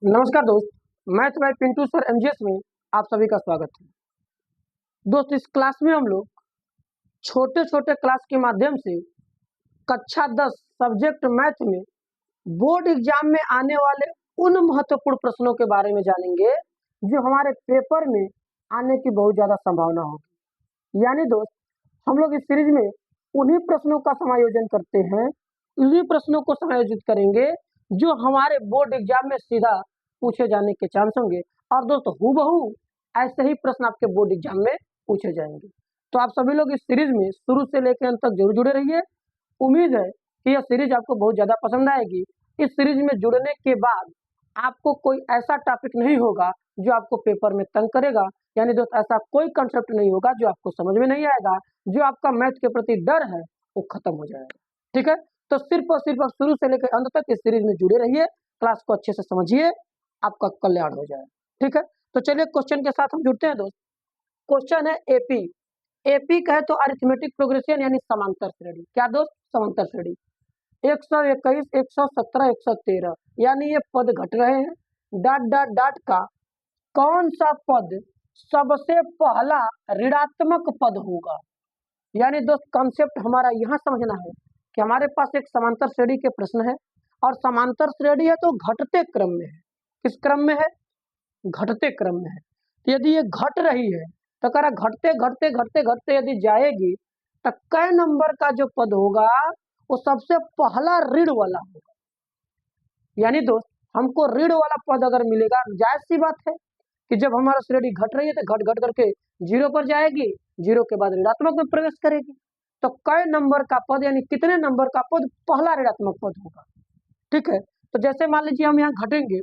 नमस्कार दोस्त, math bye Pintu sir MGS में आप सभी का स्वागत है। दोस्त, इस क्लास में हम लोग छोटे छोटे क्लास के माध्यम से कक्षा 10 सब्जेक्ट मैथ में बोर्ड एग्जाम में आने वाले उन महत्वपूर्ण प्रश्नों के बारे में जानेंगे जो हमारे पेपर में आने की बहुत ज़्यादा संभावना होगी। यानी दोस्त, हम लोग इस सीरीज में उन्हीं प्रश्नों का समायोजन करते हैं, उन्हीं प्रश्नों को समायोजित करेंगे जो हमारे बोर्ड एग्जाम में सीधा पूछे जाने के चांस होंगे। और दोस्तों, हूबहू ऐसे ही प्रश्न आपके बोर्ड एग्जाम में पूछे जाएंगे। तो आप सभी लोग इस सीरीज में शुरू से लेकर अंत तक जरूर जुड़े रहिए। उम्मीद है कि यह सीरीज आपको बहुत ज़्यादा पसंद आएगी। इस सीरीज में जुड़ने के बाद आपको कोई ऐसा टॉपिक नहीं होगा जो आपको पेपर में तंग करेगा। यानी दोस्त, ऐसा कोई कंसेप्ट नहीं होगा जो आपको समझ में नहीं आएगा। जो आपका मैथ के प्रति डर है वो खत्म हो जाएगा। ठीक है, तो सिर्फ और सिर्फ आप शुरू से लेकर अंत तक इस सीरीज में जुड़े रहिए, क्लास को अच्छे से समझिए, आपका कल्याण हो जाए। ठीक है, तो चलिए क्वेश्चन के साथ हम जुड़ते हैं दोस्त। क्वेश्चन है एपी। एपी कहे तो अरिथमेटिक प्रोग्रेशन यानी समांतर श्रेणी। क्या दोस्त? समांतर श्रेणी। 121, 117, 113 यानी ये पद घट रहे हैं। डॉट डॉट डॉट का कौन सा पद सबसे पहला ऋणात्मक पद होगा? यानी दोस्त, कॉन्सेप्ट हमारा यहाँ समझना है कि हमारे पास एक समांतर श्रेणी के प्रश्न है और समांतर श्रेणी है तो घटते क्रम में है। किस क्रम में है? घटते क्रम में है। तो यदि ये घट रही है तो कह रहा घटते घटते घटते घटते यदि जाएगी तो कै नंबर का जो पद होगा वो सबसे पहला ऋण वाला होगा। यानी दोस्त, हमको ऋण वाला पद अगर मिलेगा, जायज सी बात है कि जब हमारा श्रेणी घट रही है तो घट घट करके जीरो पर जाएगी, जीरो के बाद ऋणात्मक में प्रवेश करेगी। तो कै नंबर का पद यानी कितने नंबर का पद पहला ऋणात्मक पद होगा। ठीक है, तो जैसे मान लीजिए हम यहाँ घटेंगे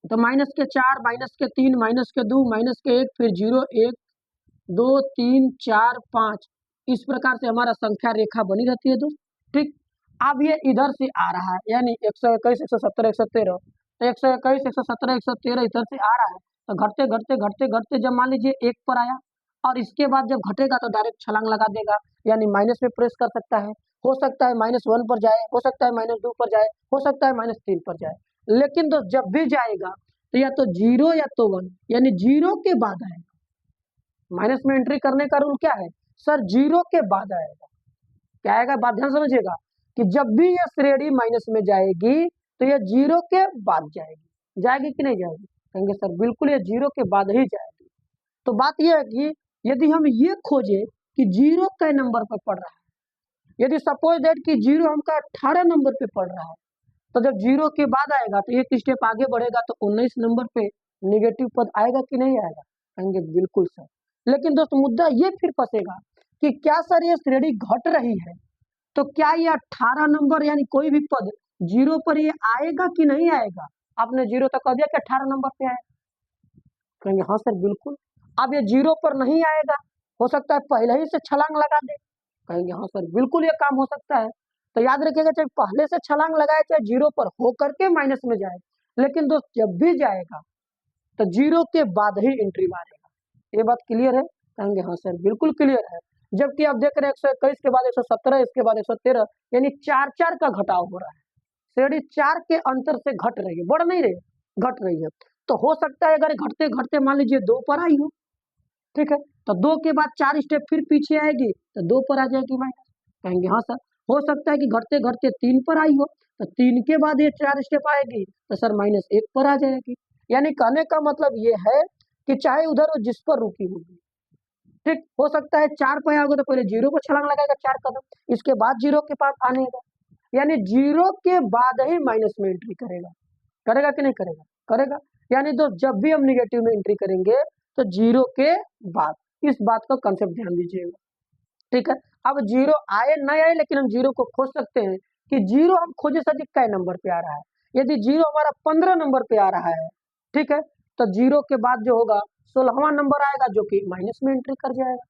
तो -4, -3, -2, -1, फिर 0, 1, 2, 3, 4, 5 इस प्रकार से हमारा संख्या रेखा बनी रहती है दोस्त। ठीक, अब ये इधर से आ रहा है यानी 121, 117, 113, 121, 117, 113 इधर से आ रहा है। तो घटते घटते घटते घटते जब मान लीजिए 1 पर आया और इसके बाद जब घटेगा तो डायरेक्ट छलांग लगा देगा, यानी माइनस में प्रेस कर सकता है। हो सकता है -1 पर जाए, हो सकता है -2 पर जाए, हो सकता है -3 पर जाए। लेकिन दोस्त, जब भी जाएगा तो या तो 0 या तो 1, यानी 0 के बाद आएगा। माइनस में एंट्री करने का रूल क्या है सर? 0 के बाद आएगा। क्या आएगा? बात ध्यान समझिएगा कि जब भी यह श्रेणी माइनस में जाएगी तो यह 0 के बाद जाएगी। जाएगी कि नहीं जाएगी? कहेंगे सर बिल्कुल ये 0 के बाद ही जाएगी। तो बात यह है कि यदि हम ये खोजे कि 0 कै नंबर पर पड़ रहा है, यदि सपोज दैट कि 0 हमका 18 नंबर पे पड़ रहा है, तो जब 0 के बाद आएगा तो एक स्टेप आगे बढ़ेगा तो 19 नंबर पे नेगेटिव पद आएगा कि नहीं आएगा? कहेंगे बिल्कुल सर। लेकिन दोस्त, मुद्दा ये फिर फंसेगा कि क्या सर ये श्रेणी घट रही है तो क्या ये 18 नंबर यानी कोई भी पद 0 पर ये आएगा कि नहीं आएगा? आपने 0 तक कह दिया कि 18 नंबर पे आएगा। कहेंगे हाँ सर बिल्कुल। अब ये 0 पर नहीं आएगा, हो सकता है पहले ही से छलांग लगा दे। कहेंगे हाँ सर बिल्कुल ये काम हो सकता है। तो याद रखिएगा, चाहे पहले से छलांग लगाए चाहे 0 पर हो करके माइनस में जाए, लेकिन दोस्त जब भी जाएगा तो 0 के बाद ही एंट्री मारेगा। ये बात क्लियर है? कहेंगे हाँ सर बिल्कुल क्लियर है। जबकि आप देख रहे हैं 121 के बाद 117, इसके बाद 113 यानी 4 का घटाव हो रहा है। श्रेणी 4 के अंतर से घट रही है, बढ़ नहीं रही, घट रही है। तो हो सकता है अगर घटते घटते मान लीजिए 2 पर आई हो, ठीक है, तो 2 के बाद 4 स्टेप फिर पीछे आएगी तो 2 पर आ जाएगी माइनस। कहेंगे हाँ सर। हो सकता है कि घटते घटते 3 पर आई हो तो 3 के बाद ये 4 स्टेप आएगी तो सर -1 पर आ जाएगी। यानी कहने का मतलब ये है कि चाहे उधर वो जिस पर रुकी होगी, ठीक, हो सकता है 4 पे आओगे तो पहले 0 पर छलांग लगाएगा 4 कदम, इसके बाद 0 के पास आने का, यानी 0 के बाद ही माइनस में एंट्री करेगा। करेगा कि नहीं करेगा? करेगा। यानी दोस्त, जब भी हम निगेटिव में एंट्री करेंगे तो 0 के बाद, इस बात का कंसेप्ट ध्यान दीजिएगा। ठीक है, अब 0 आए न आए लेकिन हम 0 को खोज सकते हैं कि 0 हम खोजे सर कै नंबर पे आ रहा है। यदि 0 हमारा 15 नंबर पे आ रहा है, ठीक है, तो 0 के बाद जो होगा 16वां नंबर आएगा जो कि माइनस में एंट्री कर जाएगा।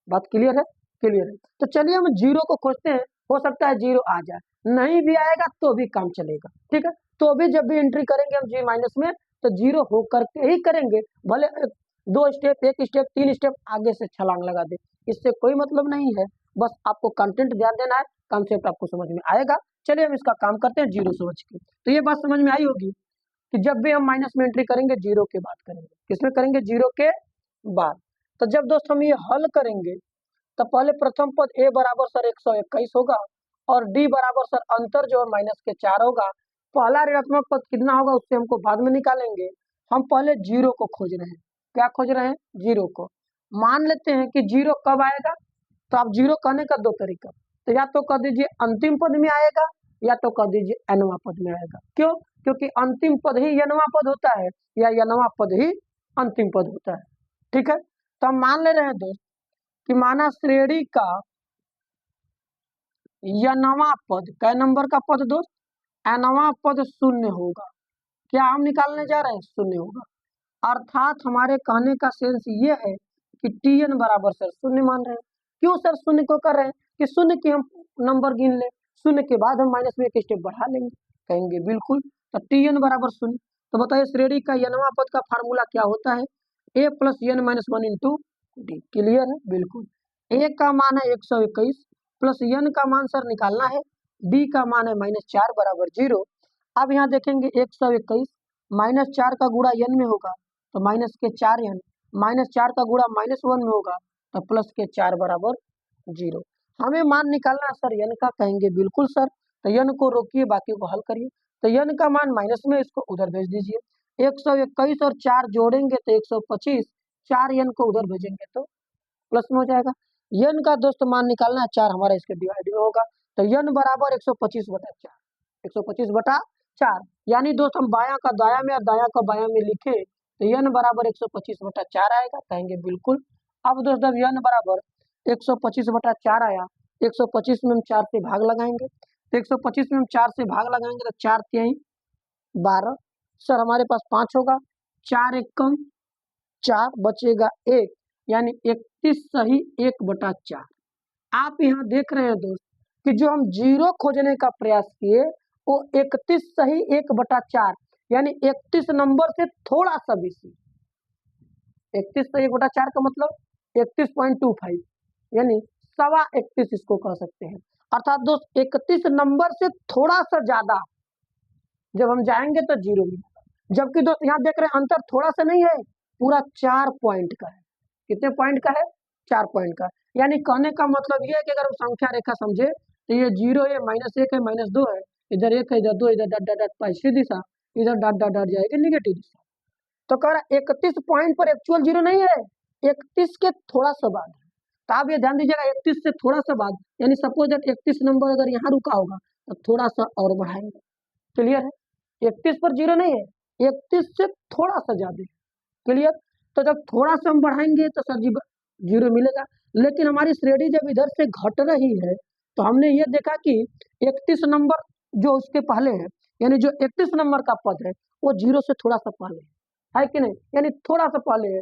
बात क्लियर है? क्लियर है। तो चलिए हम 0 को खोजते हैं। हो सकता है 0 आ जाए, नहीं भी आएगा तो भी काम चलेगा। ठीक है, तो भी जब भी एंट्री करेंगे हम जी माइनस में तो 0 हो करके ही करेंगे, भले 2 स्टेप, 1 स्टेप, 3 स्टेप आगे से छलांग लगा दे, इससे कोई मतलब नहीं है। बस आपको कंटेंट ध्यान देना है, कॉन्सेप्ट आपको समझ में आएगा। चलिए हम इसका काम करते हैं 0 समझ के। तो ये बात समझ में आई होगी कि जब भी हम माइनस में एंट्री करेंगे जीरो के बाद करेंगे, किसमें करेंगे, जीरो के बाद। तो जब दोस्त हम ये हल करेंगे तो पहले प्रथम पद a बराबर सर 121 होगा और d बराबर सर अंतर जो माइनस के 4 होगा। पहला ऋणात्मक पद कितना होगा उससे हमको बाद में निकालेंगे, हम पहले जीरो को खोज रहे हैं। क्या खोज रहे हैं, जीरो को। मान लेते हैं कि जीरो कब आएगा, तो आप जीरो कहने का दो तरीका, तो या तो कह दीजिए अंतिम पद में आएगा या तो कह दीजिए nवां पद में आएगा। क्यों, क्योंकि अंतिम पद ही nवां पद होता है या nवां पद ही अंतिम पद होता है। ठीक है, तो हम मान ले रहे हैं दोस्त कि माना श्रेणी का nवां पद, कै नंबर का पद दोस्त, nवां पद शून्य होगा। क्या हम निकालने जा रहे हैं, शून्य होगा। अर्थात हमारे कहने का सेंस ये है कि tn बराबर सर शून्य मान रहे हैं। क्यों सर शून्य को कर रहे हैं, कि शून्य की हम नंबर गिन ले, शून्य के बाद हम माइनस में एक स्टेप बढ़ा लेंगे, कहेंगे बिल्कुल। तो tn बराबर शून्य। तो बताइए श्रेणी का nवां पद का फार्मूला क्या होता है, a plus n minus one into D. Clear है, बिल्कुल। a का मान है 121 प्लस n का मान सर निकालना है, d का मान है -4 बराबर 0। अब यहाँ देखेंगे 121 -4 का गुणा n में होगा तो माइनस के 4n, -4 का गुणा -1 में होगा तो प्लस के 4 बराबर 0। हमें मान निकालना है सर n का, कहेंगे बिल्कुल सर। तो n को रोकिए, बाकी को हल करिए। तो n का मान माइनस में, इसको उधर भेज दीजिए। 121 और 4 जोड़ेंगे तो 125, 4n को उधर भेजेंगे तो प्लस में हो जाएगा। n का दोस्त मान निकालना है, 4 हमारा इसके डिवाइड में होगा तो n बराबर 125/4, 125/4। यानी दोस्त हम बायां का दाया में और दाया का बायां में लिखे तो n बराबर 125/4 आएगा, कहेंगे बिल्कुल। अब दोस्त जब n बराबर 125/4 आया, 125 में हम 4 से भाग लगाएंगे, तो 125 में हम 4 से भाग लगाएंगे तो 4 3 12, सर हमारे पास 5 होगा, 4 एक कम 4 बचेगा 1, यानी 31 सही 1/4। आप यहाँ देख रहे हैं दोस्त कि जो हम जीरो खोजने का प्रयास किए वो 31 सही 1/4, यानी 31 नंबर से थोड़ा सा बेसी। 31 सही 1/4 का मतलब 31.25, यानी 31.25 इसको कह सकते हैं। अर्थात दोस्त 31 नंबर से थोड़ा सा ज्यादा जब हम जाएंगे तो जीरो मिलेगा। जबकि दोस्त यहाँ देख रहे हैं अंतर थोड़ा सा नहीं है, पूरा 4 पॉइंट का है। कितने पॉइंट का है, 4 पॉइंट का। यानी कहने का मतलब ये है कि अगर हम संख्या रेखा समझे तो ये 0 है, -1 है, -2 है, इधर 1 है, इधर 2, इधर डॉट डॉट डॉट पॉजिटिव दिशा, इधर डॉट डॉट डॉट जाएगी निगेटिव दिशा। तो कह रहा 31 पॉइंट पर एक्चुअल जीरो नहीं है, 31 के थोड़ा सा बाद है। तो आप ये ध्यान दीजिएगा 31 से थोड़ा सा बाद, यानी सपोज दैट 31 नंबर अगर यहाँ रुका होगा तो थोड़ा सा और बढ़ाएंगे। क्लियर है, 31 पर जीरो नहीं है, 31 से थोड़ा सा ज्यादा। क्लियर, तो जब थोड़ा सा हम बढ़ाएंगे तो सर जी जीरो मिलेगा। लेकिन हमारी श्रेणी जब इधर से घट रही है तो हमने ये देखा कि 31 नंबर जो उसके पहले है, यानी जो 31 नंबर का पद है वो जीरो से थोड़ा सा पहले है कि नहीं, यानी थोड़ा सा पहले है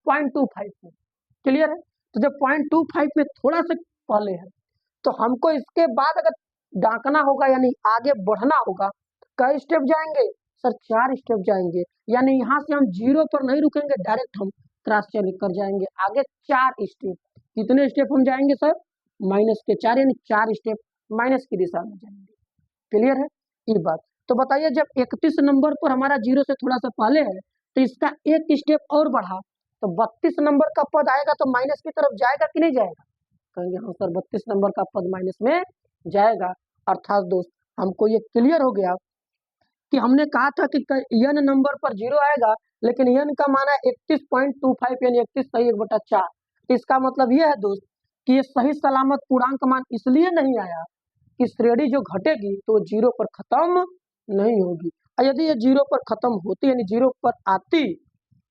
0.25 में। क्लियर है, तो जब 0.25 में थोड़ा सा पहले है तो हमको इसके बाद अगर डांकना होगा यानी आगे बढ़ना होगा, कई स्टेप जाएंगे सर, 4 स्टेप जाएंगे। यानी यहाँ से हम जीरो पर नहीं रुकेंगे, डायरेक्ट हम क्रॉस चल कर जाएंगे आगे 4 स्टेप। कितने स्टेप हम जाएंगे सर, -4, यानी 4 स्टेप माइनस की दिशा में जाएंगे। क्लियर है ये बात। तो बताइए जब 31 नंबर पर हमारा जीरो से थोड़ा सा पहले है तो इसका एक स्टेप और बढ़ा तो 32 नंबर का पद आएगा तो माइनस की तरफ जाएगा कि नहीं जाएगा, कहेंगे हाँ सर 32 नंबर का पद माइनस में जाएगा। अर्थात दोस्त हमको ये क्लियर हो गया कि हमने कहा था कि n नंबर पर जीरो आएगा, लेकिन n का मान है 31.25, यानी 31 सही 1/4। इसका मतलब ये है दोस्त कि ये सही सलामत पूर्णांक मान इसलिए नहीं आया कि श्रेणी जो घटेगी तो जीरो पर खत्म नहीं होगी। और यदि ये जीरो पर खत्म होती, यानी जीरो पर आती,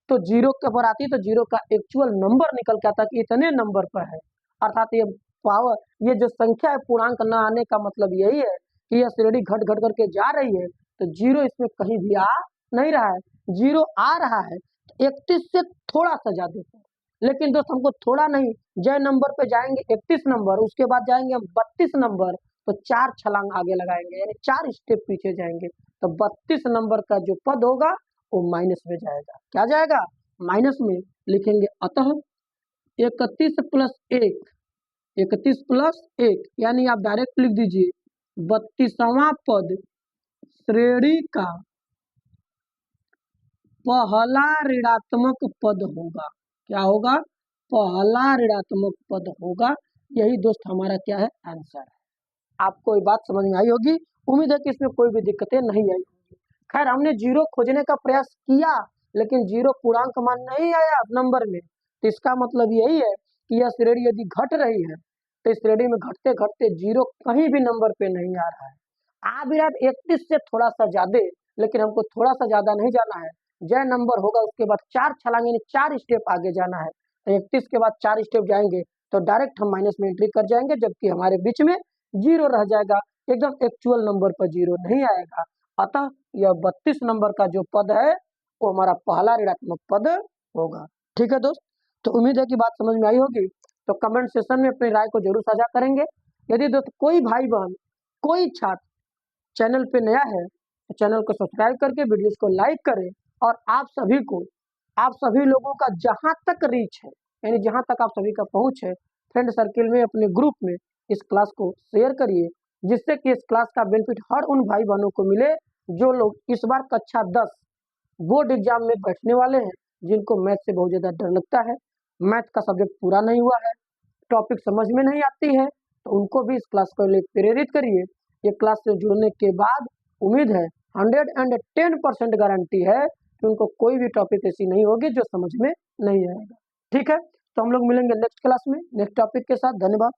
तो जीरो के पर आती तो जीरो का एक्चुअल नंबर निकल के आता कि इतने नंबर पर है। अर्थात ये पावर, ये जो संख्या है पूर्णांक न आने का मतलब यही है कि यह श्रेणी घट घट करके जा रही है, तो जीरो इसमें कहीं भी आ नहीं रहा है, जीरो आ रहा है 31 से थोड़ा सा ज्यादा। लेकिन दोस्त हमको थोड़ा नहीं, जय नंबर पे जाएंगे 31 नंबर, उसके बाद जाएंगे हम 32 नंबर, तो 4 छलांग आगे लगाएंगे, यानी 4 स्टेप पीछे जाएंगे, तो 32 नंबर का जो पद होगा वो माइनस में जाएगा। क्या जाएगा, माइनस में। लिखेंगे अतः 31 प्लस 1, 31 प्लस 1, यानी आप डायरेक्ट लिख दीजिए 32वां पद श्रेणी का पहला ऋणात्मक पद होगा। क्या होगा? पहला ऋणात्मक पद होगा। यही दोस्त हमारा क्या है? आंसर है। आपको ये बात समझ में आई होगी। उम्मीद है कि इसमें कोई भी दिक्कतें नहीं आई होगी। खैर, हमने जीरो खोजने का प्रयास किया, लेकिन जीरो पूर्णांक मान नहीं आया नंबर में। तो इसका मतलब यही है कि यह श्रेणी यदि घट रही है तो इस श्रेणी में घटते घटते जीरो कहीं भी नंबर पे नहीं आ रहा है। आ भी रहा है 31 से थोड़ा सा ज्यादा, लेकिन हमको थोड़ा सा ज्यादा नहीं जाना है। जय नंबर होगा उसके बाद 4 छलांग यानी 4 स्टेप आगे जाना है। तो 31 के बाद 4 स्टेप जाएंगे तो डायरेक्ट हम माइनस में एंट्री कर जाएंगे, जबकि हमारे बीच में जीरो रह जाएगा। एकदम एक्चुअल नंबर पर जीरो नहीं आएगा। अतः यह 32 नंबर का जो पद है वो हमारा पहला ऋणात्मक पद होगा। ठीक है दोस्त, तो उम्मीद है कि बात समझ में आई होगी। तो कमेंट सेशन में अपनी राय को जरूर साझा करेंगे। यदि दोस्त कोई भाई बहन, कोई छात्र चैनल पे नया है तो चैनल को सब्सक्राइब करके वीडियोस को लाइक करें। और आप सभी को, आप सभी लोगों का जहां तक रीच है, यानी जहां तक आप सभी का पहुंच है, फ्रेंड सर्किल में, अपने ग्रुप में इस क्लास को शेयर करिए, जिससे कि इस क्लास का बेनिफिट हर उन भाई बहनों को मिले जो लोग इस बार कक्षा 10 बोर्ड एग्जाम में बैठने वाले हैं, जिनको मैथ से बहुत ज़्यादा डर लगता है, मैथ का सब्जेक्ट पूरा नहीं हुआ है, टॉपिक समझ में नहीं आती है, तो उनको भी इस क्लास को लिए प्रेरित करिए। ये क्लास से जुड़ने के बाद उम्मीद है 110% गारंटी है कि उनको कोई भी टॉपिक ऐसी नहीं होगी जो समझ में नहीं आएगा। ठीक है, तो हम लोग मिलेंगे नेक्स्ट क्लास में नेक्स्ट टॉपिक के साथ। धन्यवाद।